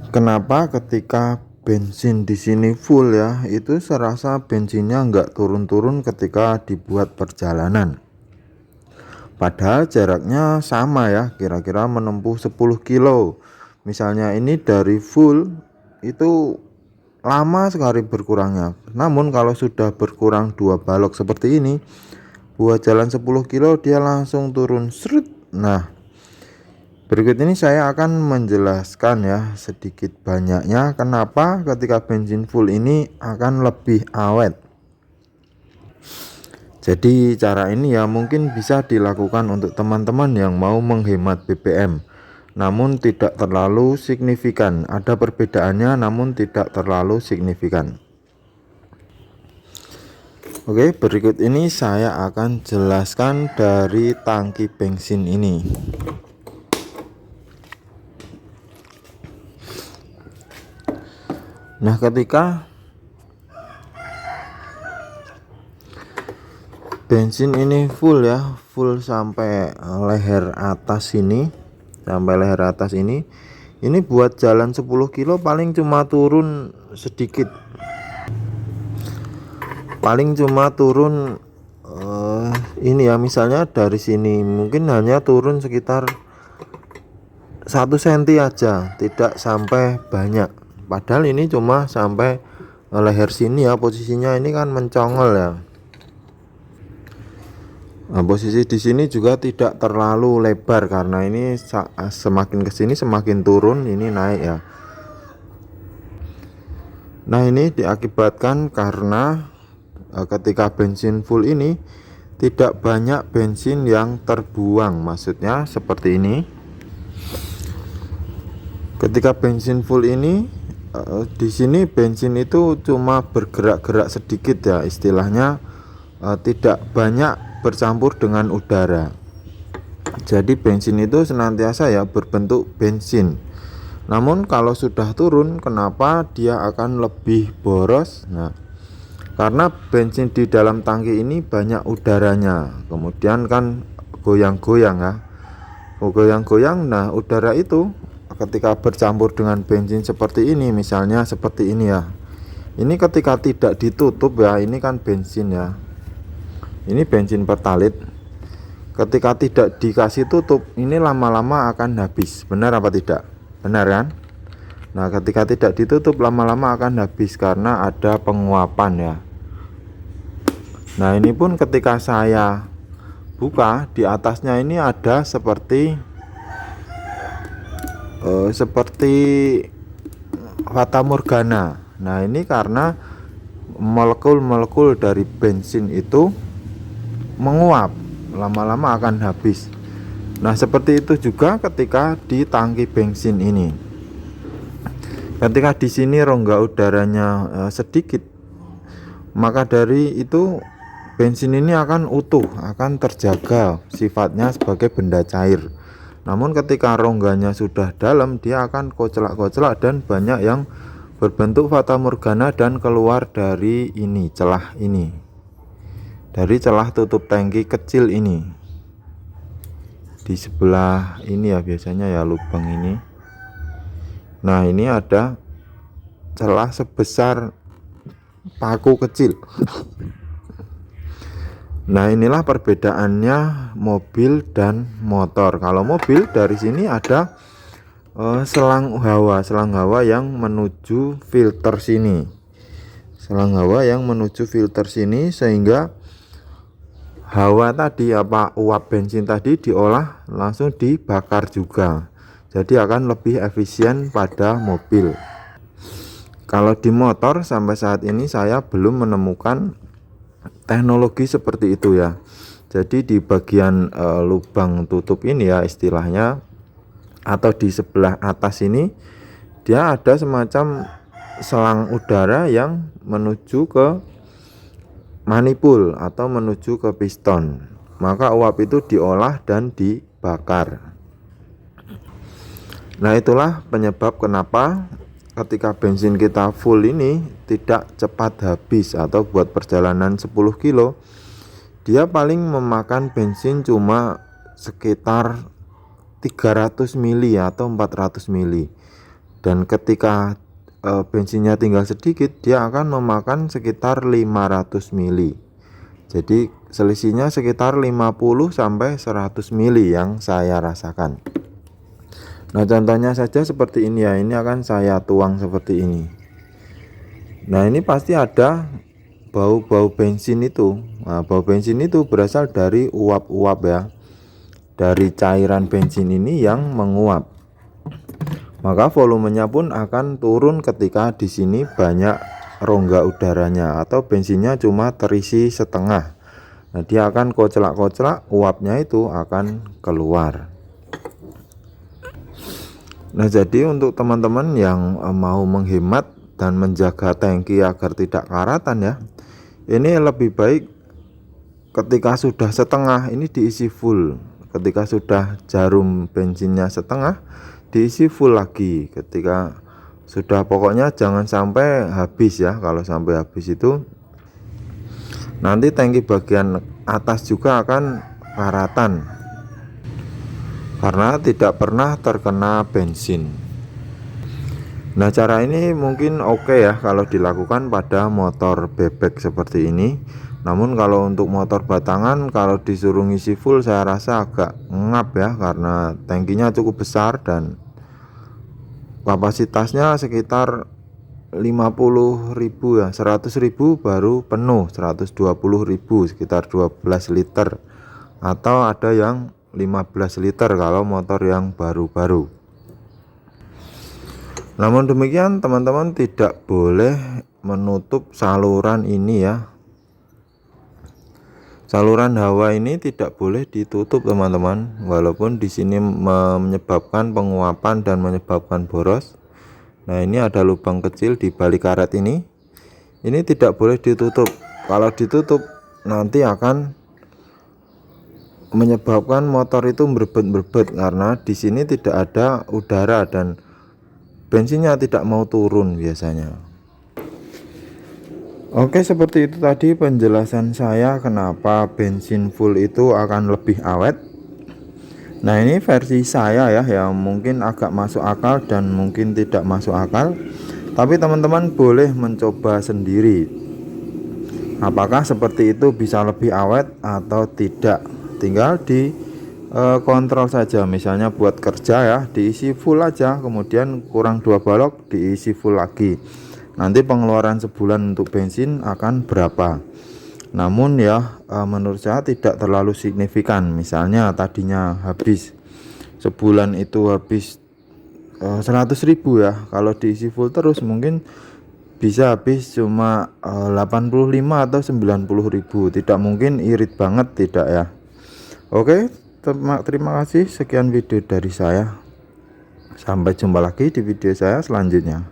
Kenapa ketika bensin di sini full ya, itu serasa bensinnya nggak turun-turun ketika dibuat perjalanan. Padahal jaraknya sama ya, kira-kira menempuh 10 kilo. Misalnya ini dari full itu lama sekali berkurangnya. Namun kalau sudah berkurang 2 balok seperti ini, buat jalan 10 kilo dia langsung turun seret. Nah, berikut ini saya akan menjelaskan ya sedikit banyaknya kenapa ketika bensin full ini akan lebih awet. Jadi cara ini ya mungkin bisa dilakukan untuk teman-teman yang mau menghemat BBM, namun tidak terlalu signifikan. Ada perbedaannya namun tidak terlalu signifikan. Oke, berikut ini saya akan jelaskan dari tangki bensin ini. Nah, ketika bensin ini full ya, full sampai leher atas ini, ini buat jalan 10 kilo paling cuma turun sedikit. Paling cuma turun ini ya, misalnya dari sini mungkin hanya turun sekitar 1 cm aja, tidak sampai banyak. Padahal ini cuma sampai leher sini ya, posisinya ini kan mencongol ya. Nah, posisi di sini juga tidak terlalu lebar karena ini semakin ke sini semakin turun, ini naik ya. Nah, ini diakibatkan karena ketika bensin full ini tidak banyak bensin yang terbuang, maksudnya seperti ini. Ketika bensin full ini di sini bensin itu cuma bergerak-gerak sedikit ya, istilahnya tidak banyak bercampur dengan udara. Jadi bensin itu senantiasa ya berbentuk bensin. Namun kalau sudah turun, kenapa dia akan lebih boros? Nah, karena bensin di dalam tangki ini banyak udaranya, kemudian kan goyang-goyang ya, goyang-goyang. Nah, udara itu ketika bercampur dengan bensin seperti ini, misalnya seperti ini ya, ini ketika tidak ditutup ya, ini kan bensin ya, ini bensin pertalit. Ketika tidak dikasih tutup, ini lama-lama akan habis. Benar apa tidak? Benar kan? Nah, ketika tidak ditutup lama-lama akan habis karena ada penguapan ya. Nah, ini pun ketika saya buka, di atasnya ini ada seperti fata morgana. Nah, ini karena molekul-molekul dari bensin itu menguap, lama-lama akan habis. Nah, seperti itu juga ketika di tangki bensin ini. Ketika di sini rongga udaranya sedikit, maka dari itu bensin ini akan utuh, akan terjaga sifatnya sebagai benda cair. Namun ketika rongganya sudah dalam, dia akan kocelak-kocelak dan banyak yang berbentuk fata morgana dan keluar dari ini, celah ini, dari celah tutup tangki kecil ini. Di sebelah ini ya biasanya ya lubang ini. Nah, ini ada celah sebesar paku kecil. Nah, inilah perbedaannya mobil dan motor. Kalau mobil dari sini ada selang hawa yang menuju filter sini. Selang hawa yang menuju filter sini sehingga hawa tadi uap bensin tadi diolah langsung dibakar juga. Jadi akan lebih efisien pada mobil. Kalau di motor sampai saat ini saya belum menemukan teknologi seperti itu ya. Jadi di bagian lubang tutup ini ya istilahnya, atau di sebelah atas ini dia ada semacam selang udara yang menuju ke manipul atau menuju ke piston. Maka uap itu diolah dan dibakar. Nah, itulah penyebab kenapa ketika bensin kita full ini tidak cepat habis, atau buat perjalanan 10 kilo dia paling memakan bensin cuma sekitar 300 mili atau 400 mili. dan ketika bensinnya tinggal sedikit, dia akan memakan sekitar 500 mili. Jadi selisihnya sekitar 50 sampai 100 mili yang saya rasakan. Nah, contohnya saja seperti ini ya. Ini akan saya tuang seperti ini. Nah, ini pasti ada bau-bau bensin itu. Nah, bau bensin itu berasal dari uap-uap ya. Dari cairan bensin ini yang menguap. Maka volumenya pun akan turun ketika di sini banyak rongga udaranya atau bensinnya cuma terisi setengah. Nah, dia akan kocelak-kocelak, uapnya itu akan keluar. Nah, jadi untuk teman-teman yang mau menghemat dan menjaga tangki agar tidak karatan ya, ini lebih baik ketika sudah setengah ini diisi full. Ketika sudah jarum bensinnya setengah, diisi full lagi. Ketika sudah, pokoknya jangan sampai habis ya. Kalau sampai habis itu nanti tangki bagian atas juga akan karatan karena tidak pernah terkena bensin. Nah, cara ini mungkin oke ya kalau dilakukan pada motor bebek seperti ini. Namun kalau untuk motor batangan, kalau disuruh ngisi full saya rasa agak ngap ya, karena tangkinya cukup besar dan kapasitasnya sekitar 50.000 ya, 100.000 baru penuh, 120.000 sekitar 12 liter, atau ada yang 15 liter kalau motor yang baru-baru. Namun demikian teman-teman tidak boleh menutup saluran ini ya. Saluran hawa ini tidak boleh ditutup teman-teman, walaupun di sini menyebabkan penguapan dan menyebabkan boros. Nah, ini ada lubang kecil di balik karet ini tidak boleh ditutup. Kalau ditutup nanti akan menyebabkan motor itu berbet-berbet karena di sini tidak ada udara dan bensinnya tidak mau turun biasanya. Oke, seperti itu tadi penjelasan saya kenapa bensin full itu akan lebih awet. Nah, ini versi saya ya, yang mungkin agak masuk akal dan mungkin tidak masuk akal, tapi teman-teman boleh mencoba sendiri apakah seperti itu bisa lebih awet atau tidak. Tinggal di kontrol saja, misalnya buat kerja ya diisi full aja, kemudian kurang 2 balok diisi full lagi, nanti pengeluaran sebulan untuk bensin akan berapa. Namun ya menurut saya tidak terlalu signifikan. Misalnya tadinya habis sebulan itu habis 100.000 ya, kalau diisi full terus mungkin bisa habis cuma 85 atau 90.000. Tidak mungkin irit banget, tidak ya. Oke, terima kasih. Sekian video dari saya. Sampai jumpa lagi di video saya selanjutnya.